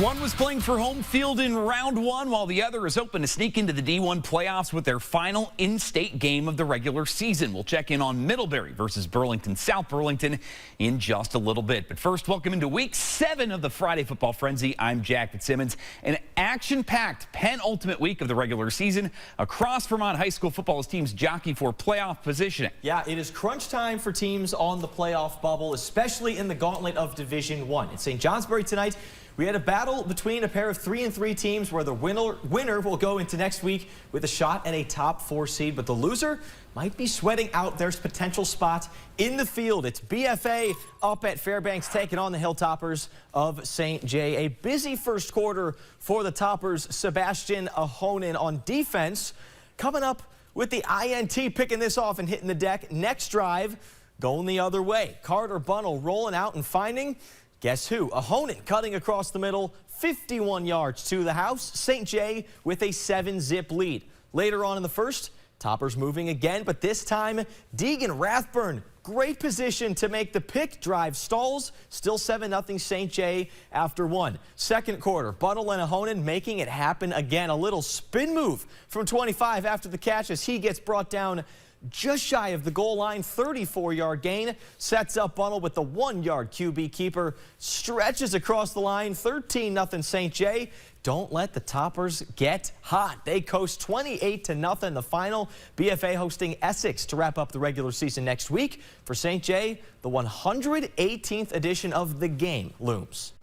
One was playing for home field in round one, while the other is hoping to sneak into the D1 playoffs with their final in-state game of the regular season. We'll check in on Middlebury versus Burlington South Burlington in just a little bit. But first, welcome into week 7 of the Friday Football Frenzy. I'm Jack Fitzsimmons. An action-packed penultimate week of the regular season. Across Vermont high school football's teams jockey for playoff positioning. Yeah, it is crunch time for teams on the playoff bubble, especially in the gauntlet of Division 1. In St. Johnsbury tonight, we had a battle between a pair of 3-3 teams where the winner will go into next week with a shot at a top 4 seed, but the loser might be sweating out their potential spot in the field. It's BFA up at Fairbanks taking on the Hilltoppers of St. J. A busy first quarter for the Toppers. Sebastian Ahonen on defense coming up with the INT, picking this off and hitting the deck. Next drive going the other way. Carter Bunnell rolling out and finding, guess who? Ahonen cutting across the middle, 51 yards to the house. St. J with a 7-zip lead. Later on in the first, Toppers moving again, but this time Deegan Rathburn, great position to make the pick. Drive stalls, still 7-0 St. J after one. Second quarter, Bunnell and Ahonen making it happen again. A little spin move from 25 after the catch as he gets brought down just shy of the goal line. 34-yard gain sets up Bunnell with the 1-yard QB keeper. Stretches across the line. 13-0 St. J. Don't let the Toppers get hot. They coast 28-0 the final. BFA hosting Essex to wrap up the regular season next week. For St. J, the 118th edition of the game looms.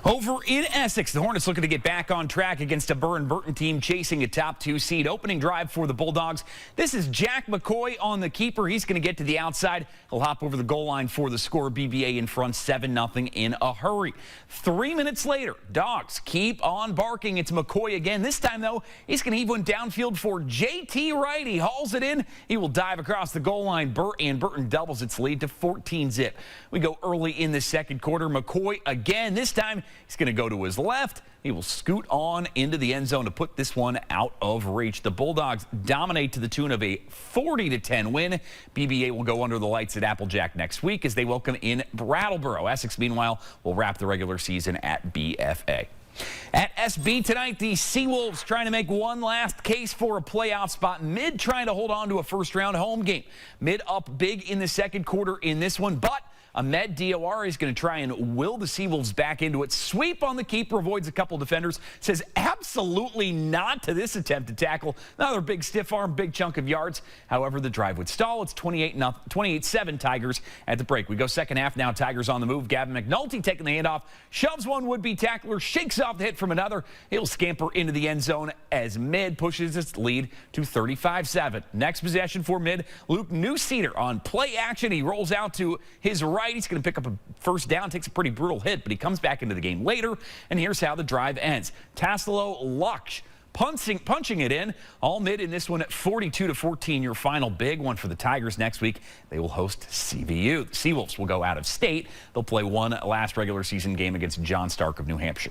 Over in Essex, the Hornets looking to get back on track against a Burton team chasing a top 2 seed. Opening drive for the Bulldogs. This is Jack McCoy on the keeper. He's going to get to the outside. He'll hop over the goal line for the score. BBA in front 7-0 in a hurry. 3 minutes later, Dogs keep on barking. It's McCoy again. This time, though, he's going to heave one downfield for J.T. Wright. He hauls it in. He will dive across the goal line. Burton doubles its lead to 14-zip. We go early in the second quarter. McCoy again. This time, he's going to go to his left. He will scoot on into the end zone to put this one out of reach. The Bulldogs dominate to the tune of a 40-10 win. BBA will go under the lights at Applejack next week as they welcome in Brattleboro. Essex, meanwhile, will wrap the regular season at BFA. At SB tonight, the Seawolves trying to make one last case for a playoff spot. Mid trying to hold on to a first-round home game. Mid up big in the second quarter in this one, but Ahmed Diawara is going to try and will the Seawolves back into it. Sweep on the keeper, avoids a couple defenders. Says absolutely not to this attempt to tackle. Another big stiff arm, big chunk of yards. However, the drive would stall. It's 28-7 Tigers at the break. We go second half now. Tigers on the move. Gavin McNulty taking the handoff. Shoves one would-be tackler. Shakes off the hit from another. He'll scamper into the end zone as Mid pushes its lead to 35-7. Next possession for Mid. Luke Newseeder on play action. He rolls out to his right. He's going to pick up a first down, takes a pretty brutal hit, but he comes back into the game later, and here's how the drive ends. Tassilo Luksh punching it in. All Mid in this one at 42-14, your final big one for the Tigers next week. They will host CVU. The Seawolves will go out of state. They'll play one last regular season game against John Stark of New Hampshire.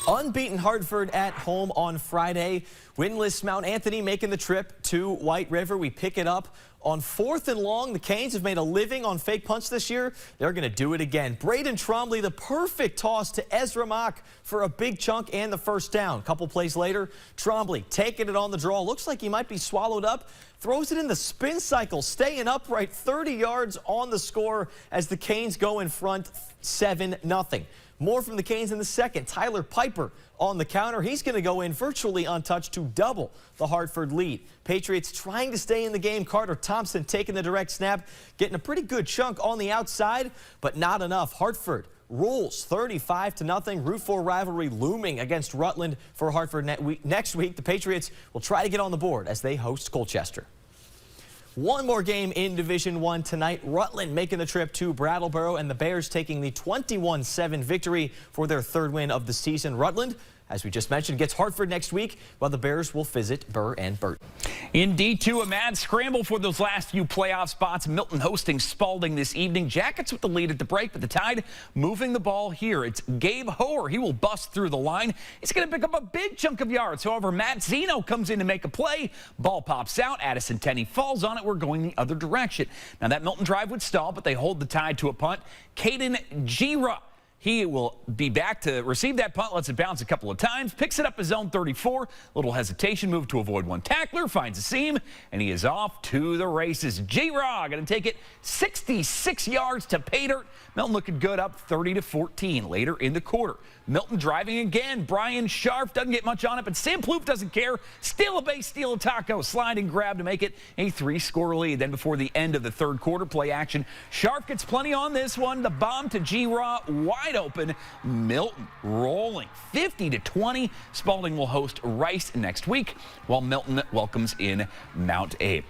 Unbeaten Hartford at home on Friday. Winless Mount Anthony making the trip to White River. We pick it up on 4th and long. The Canes have made a living on fake punts this year. They're going to do it again. Braden Trombley, the perfect toss to Ezra Mock for a big chunk and the first down. A couple plays later, Trombley taking it on the draw. Looks like he might be swallowed up. Throws it in the spin cycle, staying upright, 30 yards on the score as the Canes go in front 7-0. More from the Canes in the second. Tyler Piper on the counter. He's going to go in virtually untouched to double the Hartford lead. Patriots trying to stay in the game. Carter Thompson taking the direct snap, getting a pretty good chunk on the outside, but not enough. Hartford rules 35-0. Route 4 rivalry looming against Rutland for Hartford next week. The Patriots will try to get on the board as they host Colchester. One more game in Division 1 tonight. Rutland making the trip to Brattleboro, and the Bears taking the 21-7 victory for their 3rd win of the season. Rutland, as we just mentioned, gets Hartford next week, while the Bears will visit Burr and Burton. In D2, a mad scramble for those last few playoff spots. Milton hosting Spalding this evening. Jackets with the lead at the break, but the Tide moving the ball here. It's Gabe Hoer. He will bust through the line. He's going to pick up a big chunk of yards. However, Matt Zeno comes in to make a play. Ball pops out. Addison Tenney falls on it. We're going the other direction. Now, that Milton drive would stall, but they hold the Tide to a punt. Caden Gira He will be back to receive that punt, lets it bounce a couple of times, picks it up his own 34. Little hesitation, move to avoid one tackler, finds a seam, and he is off to the races. G-Raw going to take it 66 yards to pay dirt. Milton looking good, up 30-14 later in the quarter. Milton driving again. Brian Scharf doesn't get much on it, but Sam Plouffe doesn't care. Steal a base, steal a taco, slide and grab to make it a 3-score lead. Then before the end of the third quarter, play action. Scharf gets plenty on this one. The bomb to G-Raw, wide open. Milton rolling 50-20. Spalding will host Rice next week, while Milton welcomes in Mount Abe.